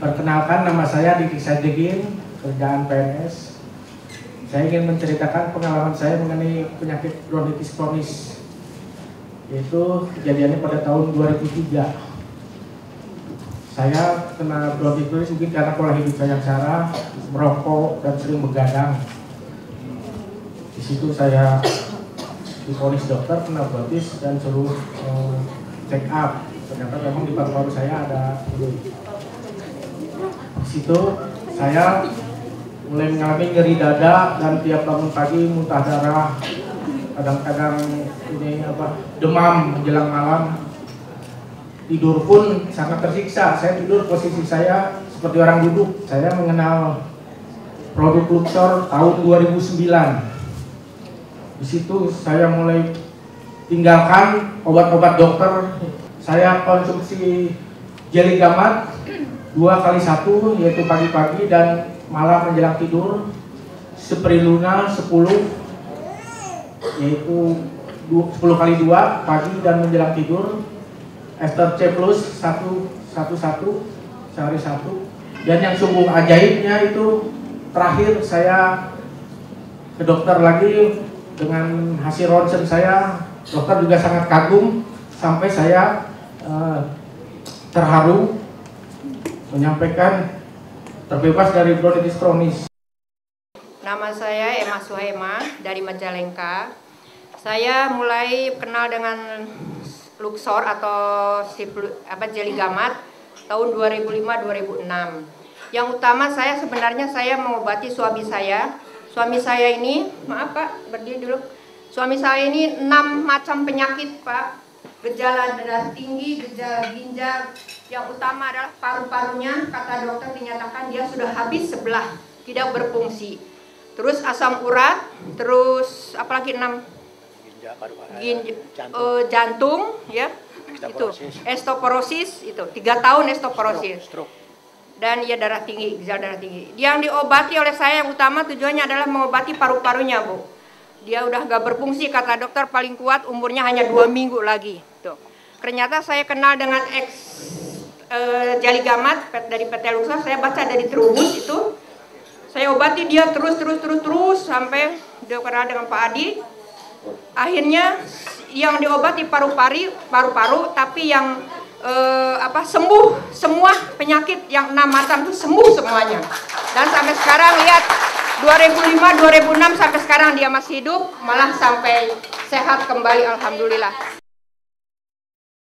Perkenalkan, nama saya Diki Sajegin, kerjaan PNS. Saya ingin menceritakan pengalaman saya mengenai penyakit bronkitis kronis, yaitu kejadiannya pada tahun 2003. Saya kena bronkitis mungkin karena pola hidup saya yang salah, merokok dan sering begadang. Di situ saya divonis dokter kena bronkitis dan suruh check up. Ternyata memang di paru-paru saya ada flu. Di situ saya mulai mengalami nyeri dada dan tiap bangun pagi muntah darah, kadang-kadang demam menjelang malam. Tidur pun sangat tersiksa. Saya tidur posisi saya seperti orang duduk. Saya mengenal produk Luxor tahun 2009. Di situ saya mulai tinggalkan obat-obat dokter. Saya konsumsi jeli gamat 2x1, yaitu pagi-pagi dan malam menjelang tidur. Spirulina 10, yaitu 10x2 pagi dan menjelang tidur. Ester C plus 111 sehari 1. Dan yang sungguh ajaibnya itu terakhir saya ke dokter lagi dengan hasil ronsen saya. Dokter juga sangat kagum sampai saya terharu menyampaikan terbebas dari bronkitis kronis. Nama saya Emma Suhaima dari Majalengka. Saya mulai kenal dengan Luxor atau jeli gamat tahun 2005-2006. Yang utama saya sebenarnya saya mengobati suami saya. Suami saya ini, maaf Pak, berdiri dulu. Suami saya ini 6 macam penyakit Pak. Gejala darah tinggi, gejala ginjal. Yang utama adalah paru-parunya, kata dokter dinyatakan dia sudah habis sebelah, tidak berfungsi. Terus asam urat, terus apalagi 6 jantung, ya, itu osteoporosis, itu 3 tahun osteoporosis, dan ya darah tinggi, gejala darah tinggi. Yang diobati oleh saya yang utama tujuannya adalah mengobati paru-parunya Bu. Dia udah gak berfungsi, kata dokter paling kuat umurnya hanya 2 minggu lagi. Tuh. Ternyata saya kenal dengan jeli gamat dari PT Luxor, saya baca dari Trubus itu. Saya obati dia terus sampai dia kenal dengan Pak Adi. Akhirnya yang diobati paru-paru, tapi yang sembuh semua penyakit yang 6 macam itu sembuh semuanya. Dan sampai sekarang lihat 2005-2006 sampai sekarang dia masih hidup, malah sampai sehat kembali, alhamdulillah.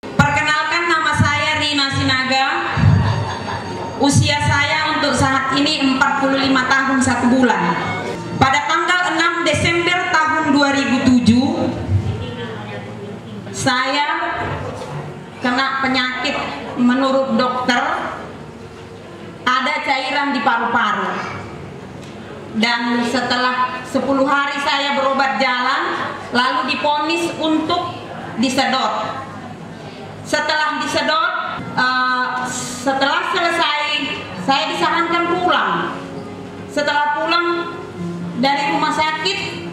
Perkenalkan, nama saya Rina Sinaga. Usia saya untuk saat ini 45 tahun 1 bulan. Pada tanggal 6 Desember tahun 2007 saya kena penyakit, menurut dokter ada cairan di paru-paru. Dan setelah 10 hari saya berobat jalan, lalu divonis untuk disedot. Setelah disedot, setelah selesai saya disarankan pulang. Setelah pulang dari rumah sakit,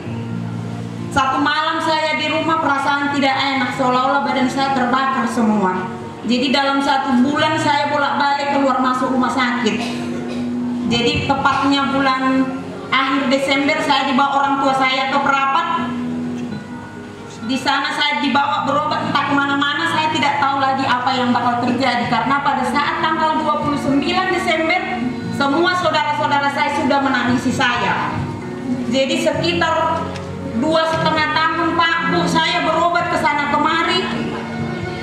1 malam saya di rumah perasaan tidak enak, seolah-olah badan saya terbakar semua. Jadi dalam 1 bulan saya bolak-balik keluar masuk rumah sakit. Jadi tepatnya bulan akhir Desember saya dibawa orang tua saya ke Perapat. Di sana saya dibawa berobat entah kemana-mana, saya tidak tahu lagi apa yang bakal terjadi. Karena pada saat tanggal 29 Desember semua saudara-saudara saya sudah menangisi saya. Jadi sekitar 2,5 tahun Pak Bu saya berobat ke sana kemari,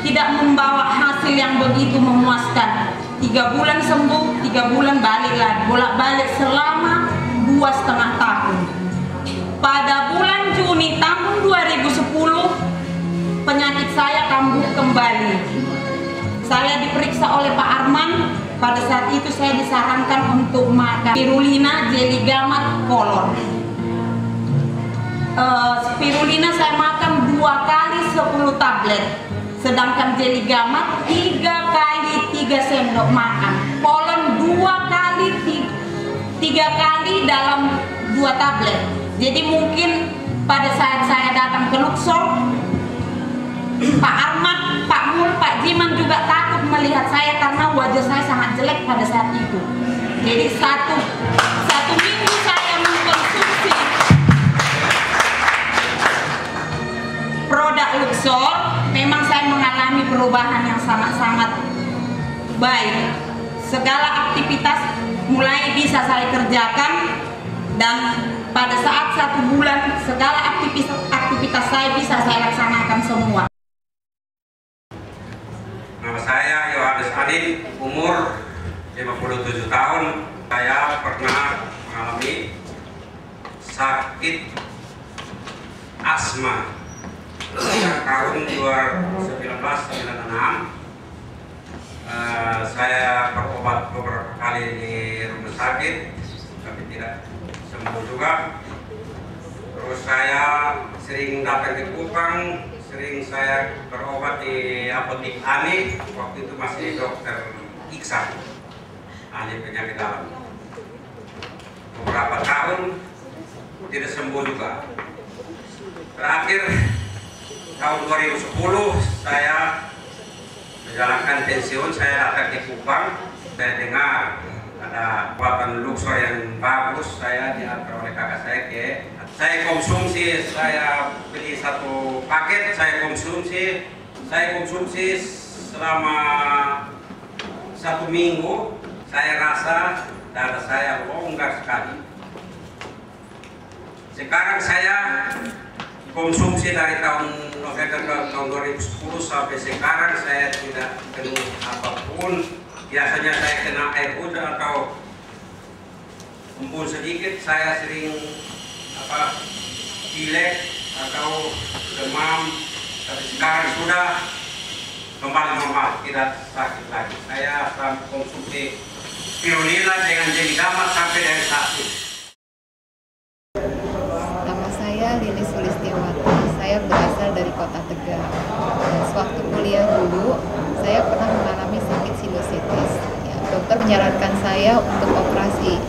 tidak membawa hasil yang begitu memuaskan. 3 bulan sembuh, 3 bulan balik lagi, bolak-balik selama 2,5 tahun. Pada bulan Juni tahun 2010 penyakit saya kambuh kembali. Saya diperiksa oleh Pak Arman. Pada saat itu saya disarankan untuk makan spirulina jeli gamat kolor. Spirulina saya makan 2 kali 10 tablet, sedangkan jeli gamat 3 kali 3 sendok makan. Kolon 2 kali 3 kali dalam 2 tablet. Jadi mungkin pada saat saya datang ke Luxor, Pak Arman, Pak Mul, Pak Jiman juga takut melihat saya karena wajah saya sangat jelek pada saat itu. Jadi satu minggu saya mengkonsumsi produk Luxor, memang saya mengalami perubahan yang sangat-sangat baik. Segala aktivitas mulai bisa saya kerjakan, dan pada saat 1 bulan segala aktivitas saya bisa saya laksanakan semua. Nama saya Yohanes Adin, umur 57 tahun. Saya pernah mengalami sakit asma sejak tahun 1996. Saya berobat beberapa kali di rumah sakit, tapi tidak sembuh juga. Terus saya sering datang ke Kupang, sering saya berobat di apotek Ani, waktu itu masih dokter Iksan, ahli penyakit dalam. Beberapa tahun tidak sembuh juga. Terakhir tahun 2010 saya menjalankan pensiun, saya datang ke Kupang. Saya dengar ada obat Luxor yang bagus, saya diantar oleh kakak saya ke. Saya konsumsi, saya beli 1 paket, saya konsumsi selama 1 minggu. Saya rasa dada saya longgar sekali. Sekarang saya konsumsi dari tahun November tahun 2010 sampai sekarang saya tidak kena apapun. Biasanya saya kena air hujan atau embun sedikit, saya sering pilek atau demam, tapi sekarang sudah kembali normal, tidak sakit lagi. Saya konsumsi spirulina dengan Jeligamat sampai dari sakit. Nama saya Lili Sulistiawati, saya berasal dari Kota Tegal. Dan sewaktu kuliah dulu, saya pernah mengalami sakit sinusitis. Ya, dokter menyarankan saya untuk operasi,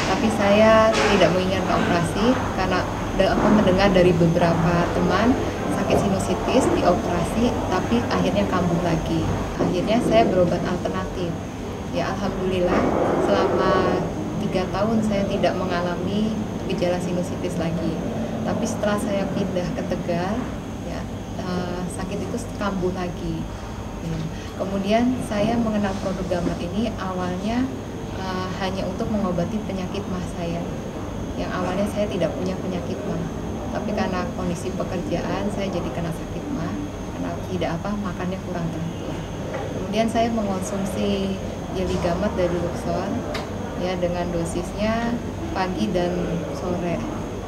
tapi saya tidak menginginkan operasi karena aku mendengar dari beberapa teman sakit sinusitis dioperasi, tapi akhirnya kambuh lagi. Akhirnya saya berobat alternatif. Ya, alhamdulillah selama 3 tahun saya tidak mengalami gejala sinusitis lagi. Tapi setelah saya pindah ke Tegal, ya, sakit itu kambuh lagi. Ya. Kemudian saya mengenal produk Gamat ini awalnya hanya untuk mengobati penyakit mah saya. Yang awalnya saya tidak punya penyakit mah, tapi karena kondisi pekerjaan saya jadi kena sakit mah, karena tidak makannya kurang teratur. Kemudian saya mengonsumsi Jeligamat dari Luxor, ya, dengan dosisnya pagi dan sore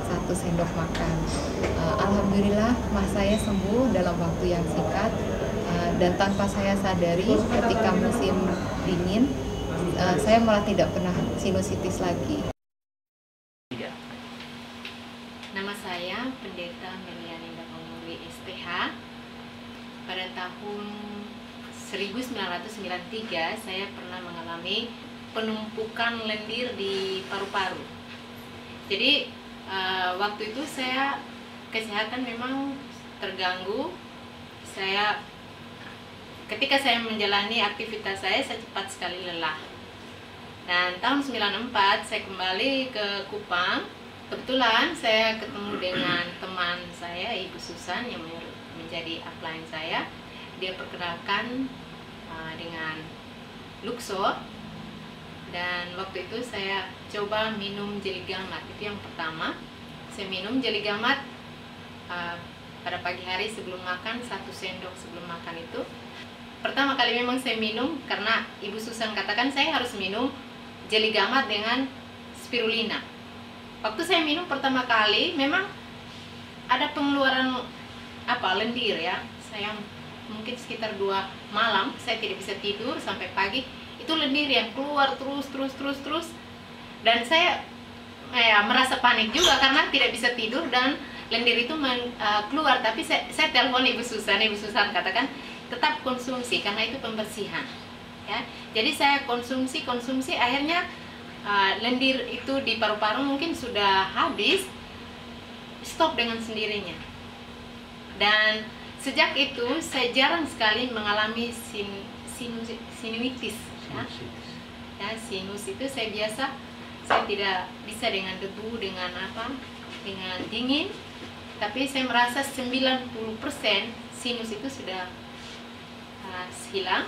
1 sendok makan. Alhamdulillah mah saya sembuh dalam waktu yang singkat, dan tanpa saya sadari ketika musim dingin saya malah tidak pernah sinusitis lagi. Nama saya Pendeta Meliani Dakonuri SPH. Pada tahun 1993 saya pernah mengalami penumpukan lendir di paru-paru. Jadi waktu itu saya kesehatan memang terganggu. Ketika saya menjalani aktivitas saya cepat sekali lelah. Dan tahun 94 saya kembali ke Kupang. Kebetulan saya ketemu dengan teman saya, Ibu Susan, yang menjadi upline saya. Dia perkenalkan dengan Luxor, dan waktu itu saya coba minum Jeligamat. Itu yang pertama, saya minum Jeligamat pada pagi hari sebelum makan, 1 sendok sebelum makan itu. Pertama kali memang saya minum karena Ibu Susan katakan saya harus minum Jeligamat dengan spirulina. Waktu saya minum pertama kali memang ada pengeluaran lendir, ya. Saya mungkin sekitar 2 malam saya tidak bisa tidur sampai pagi. Itu lendir yang keluar terus. Dan saya merasa panik juga karena tidak bisa tidur dan lendir itu keluar. Tapi saya telepon Ibu Susan katakan tetap konsumsi karena itu pembersihan, ya. Jadi saya konsumsi akhirnya lendir itu di paru-paru mungkin sudah habis, stop dengan sendirinya. Dan sejak itu saya jarang sekali mengalami sinusitis. Ya, sinus itu saya tidak bisa dengan debu, dengan dingin, tapi saya merasa 90% sinus itu sudah hilang.